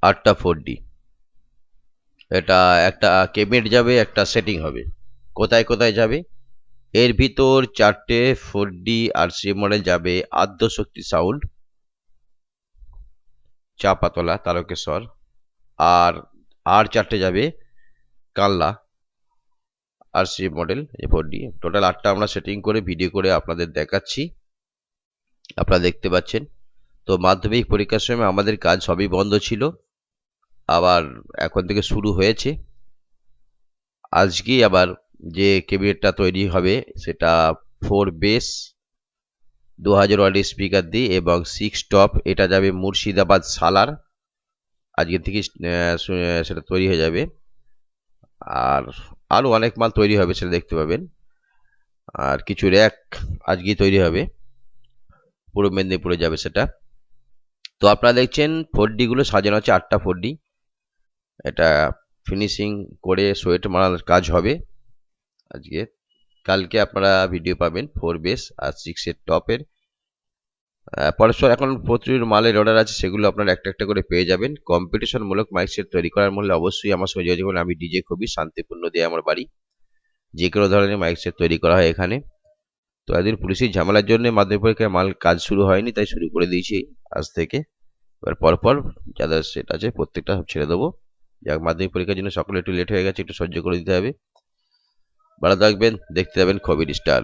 8টা 4D। এটা একটা ক্যাবিনেট যাবে, একটা সেটিং হবে। কোথায় কোথায় যাবে? এর ভিতর 4টে 4D RCA মডেল যাবে আদ্যশক্তি সাউন্ড, চাপাতলা, তারকেশ্বর। আর আর 4টে যাবে কাল্লা RCA মডেল 4D। টোটাল 8টা আমরা সেটিং করে ভিডিও করে আপনাদের দেখাচ্ছি, আপনারা দেখতে পাচ্ছেন। তো মাধ্যমিক পরীক্ষার সময় আমাদের কাজ সবই বন্ধ ছিল, আবার এখন থেকে শুরু হয়েছে। আজকেই আবার যে ক্যাবিনেটটা তৈরি হবে সেটা 4 বেস 2000 ওয়াটের স্পিকার দিয়ে এবং 6 টপ। এটা যাবে মুর্শিদাবাদ সালার। আজকে থেকে সেটা তৈরি হয়ে যাবে। আর আরও অনেক মাল তৈরি হবে, সেটা দেখতে পাবেন। আর কিছু র্যাক আজকেই তৈরি হবে, পূর্ব মেদিনীপুরে যাবে সেটা। তো আপনারা দেখছেন 4D গুলো সাজানো আছে, 8টা 4D। এটা ফিনিশিং করে সোয়েট মারার কাজ হবে আজকে। কালকে আপনারা ভিডিও পাবেন 4 বেস আর 6 এর টপের। পরস্পর এখন প্রচুর মালের অর্ডার আছে, সেগুলো আপনারা একটা একটা করে পেয়ে যাবেন। কম্পিটিশনমূলক মাইক সেট তৈরি করার মূল্যে অবশ্যই আমার সঙ্গে যোগাযোগ করুন। আমি ডিজে কবি, শান্তিপূর্ণ দিয়ে আমার বাড়ি। যে কোনো ধরনের মাইক সেট তৈরি করা হয় এখানে। তো এদিন পুলিশের ঝামেলার জন্য মাধ্যমিক পরীক্ষায় মাল কাজ শুরু হয়নি, তাই শুরু করে দিয়েছি আজ থেকে। এবার পরপর যাদের সেট আছে প্রত্যেকটা ছেড়ে দেবো। যাক, মাধ্যমিক পরীক্ষার জন্য সকলে একটু লেট হয়ে গেছে, একটু সহ্য করে দিতে হবে। ভালো থাকবেন, দেখতে যাবেন খবির স্টার।